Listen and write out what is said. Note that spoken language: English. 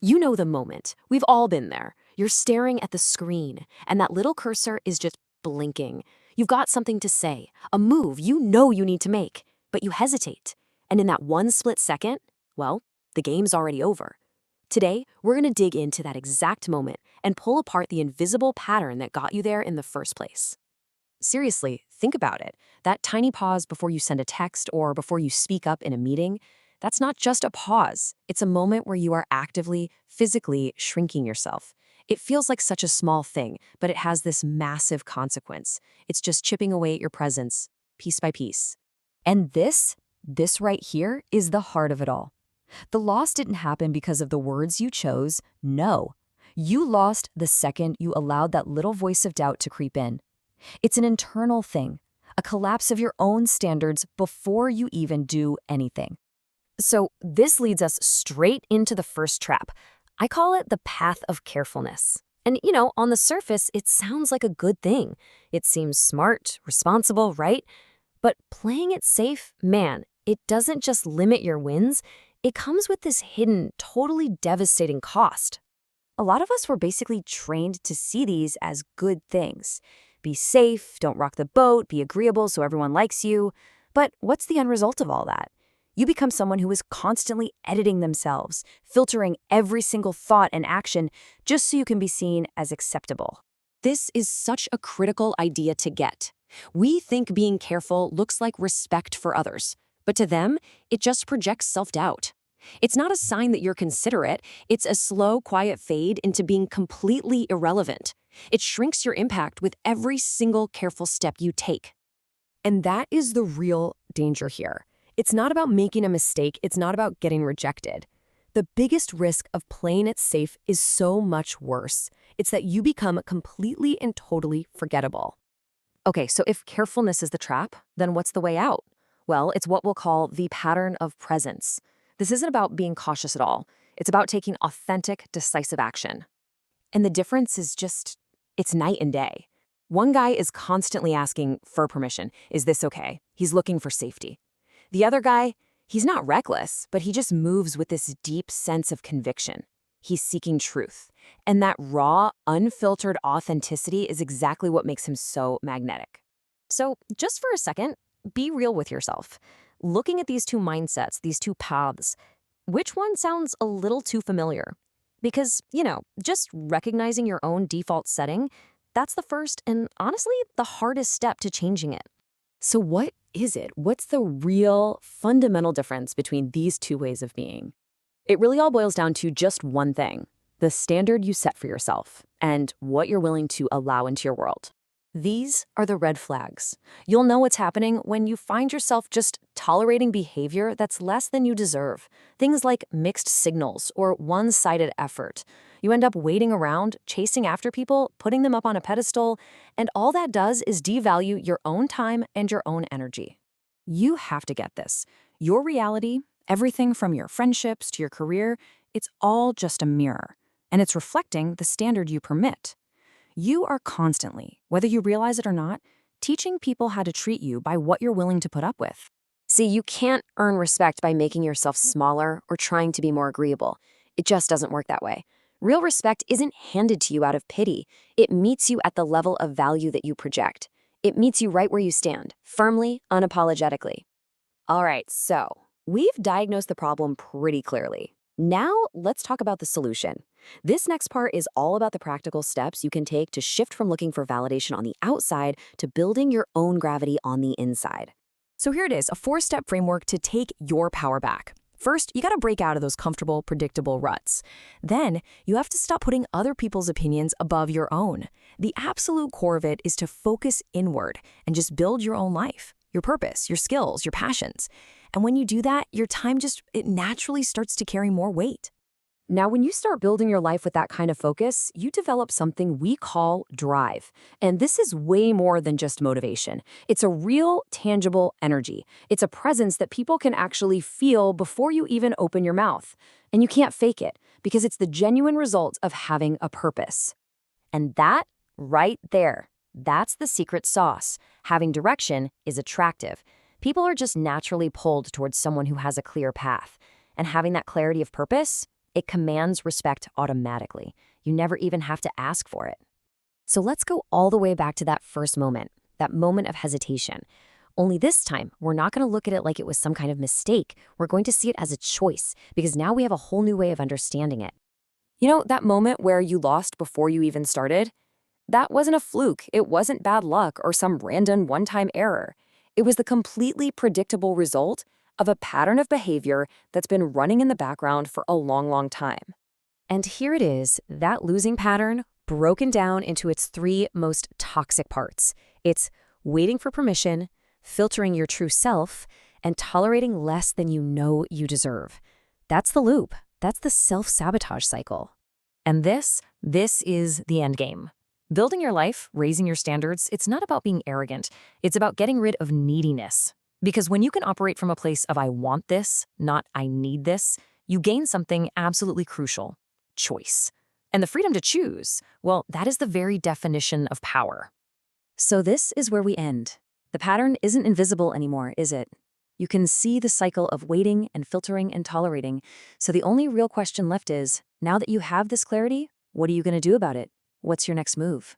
You know the moment. We've all been there. You're staring at the screen, and that little cursor is just blinking. You've got something to say, a move you know you need to make, but you hesitate. And in that one split second, well, the game's already over. Today, we're going to dig into that exact moment and pull apart the invisible pattern that got you there in the first place. Seriously, think about it. That tiny pause before you send a text or before you speak up in a meeting, that's not just a pause. It's a moment where you are actively, physically shrinking yourself. It feels like such a small thing, but it has this massive consequence. It's just chipping away at your presence, piece by piece. And this right here is the heart of it all. The loss didn't happen because of the words you chose, no. You lost the second you allowed that little voice of doubt to creep in. It's an internal thing, a collapse of your own standards before you even do anything. So this leads us straight into the first trap. I call it the path of carefulness. And on the surface, it sounds like a good thing. It seems smart, responsible, right? But playing it safe, man, it doesn't just limit your wins. It comes with this hidden, totally devastating cost. A lot of us were basically trained to see these as good things. Be safe, don't rock the boat, be agreeable so everyone likes you. But what's the end result of all that? You become someone who is constantly editing themselves, filtering every single thought and action just so you can be seen as acceptable. This is such a critical idea to get. We think being careful looks like respect for others, but to them, it just projects self-doubt. It's not a sign that you're considerate, it's a slow, quiet fade into being completely irrelevant. It shrinks your impact with every single careful step you take. And that is the real danger here. It's not about making a mistake, it's not about getting rejected. The biggest risk of playing it safe is so much worse. It's that you become completely and totally forgettable. Okay, so if carefulness is the trap, then what's the way out? Well, it's what we'll call the pattern of presence. This isn't about being cautious at all. It's about taking authentic, decisive action. And the difference is it's night and day. One guy is constantly asking for permission. Is this okay? He's looking for safety. The other guy, he's not reckless, but he just moves with this deep sense of conviction. He's seeking truth. And that raw, unfiltered authenticity is exactly what makes him so magnetic. So just for a second, be real with yourself. Looking at these two mindsets, these two paths, which one sounds a little too familiar? Because, just recognizing your own default setting, that's the first and honestly the hardest step to changing it. So what is it? What's the real fundamental difference between these two ways of being? It really all boils down to just one thing: the standard you set for yourself and what you're willing to allow into your world. These are the red flags. You'll know what's happening when you find yourself just tolerating behavior that's less than you deserve. Things like mixed signals or one-sided effort. You end up waiting around, chasing after people, putting them up on a pedestal, and all that does is devalue your own time and your own energy. You have to get this. Your reality, everything from your friendships to your career, it's all just a mirror, and it's reflecting the standard you permit. You are constantly, whether you realize it or not, teaching people how to treat you by what you're willing to put up with. See, you can't earn respect by making yourself smaller or trying to be more agreeable. It just doesn't work that way. Real respect isn't handed to you out of pity. It meets you at the level of value that you project. It meets you right where you stand, firmly, unapologetically. All right, so we've diagnosed the problem pretty clearly. Now, let's talk about the solution. This next part is all about the practical steps you can take to shift from looking for validation on the outside to building your own gravity on the inside. So here it is, a 4-step framework to take your power back. First, you gotta break out of those comfortable, predictable ruts. Then, you have to stop putting other people's opinions above your own. The absolute core of it is to focus inward and just build your own life, your purpose, your skills, your passions. And when you do that, your time it naturally starts to carry more weight. Now, when you start building your life with that kind of focus, you develop something we call drive. And this is way more than just motivation. It's a real, tangible energy. It's a presence that people can actually feel before you even open your mouth. And you can't fake it, because it's the genuine result of having a purpose. And that, right there, that's the secret sauce. Having direction is attractive. People are just naturally pulled towards someone who has a clear path. And having that clarity of purpose, It commands respect automatically. You never even have to ask for it. So let's go all the way back to that first moment, that moment of hesitation. Only this time, we're not going to look at it like it was some kind of mistake. We're going to see it as a choice, because now we have a whole new way of understanding it. You know, that moment where you lost before you even started? That wasn't a fluke, it wasn't bad luck or some random one-time error. It was the completely predictable result of a pattern of behavior that's been running in the background for a long, long time. And here it is, that losing pattern broken down into its three most toxic parts. It's waiting for permission, filtering your true self, and tolerating less than you know you deserve. That's the loop. That's the self-sabotage cycle. And this is the end game. Building your life, raising your standards, it's not about being arrogant. It's about getting rid of neediness. Because when you can operate from a place of I want this, not I need this, you gain something absolutely crucial: choice. And the freedom to choose, well, that is the very definition of power. So this is where we end. The pattern isn't invisible anymore, is it? You can see the cycle of waiting and filtering and tolerating. So the only real question left is, now that you have this clarity, what are you going to do about it? What's your next move?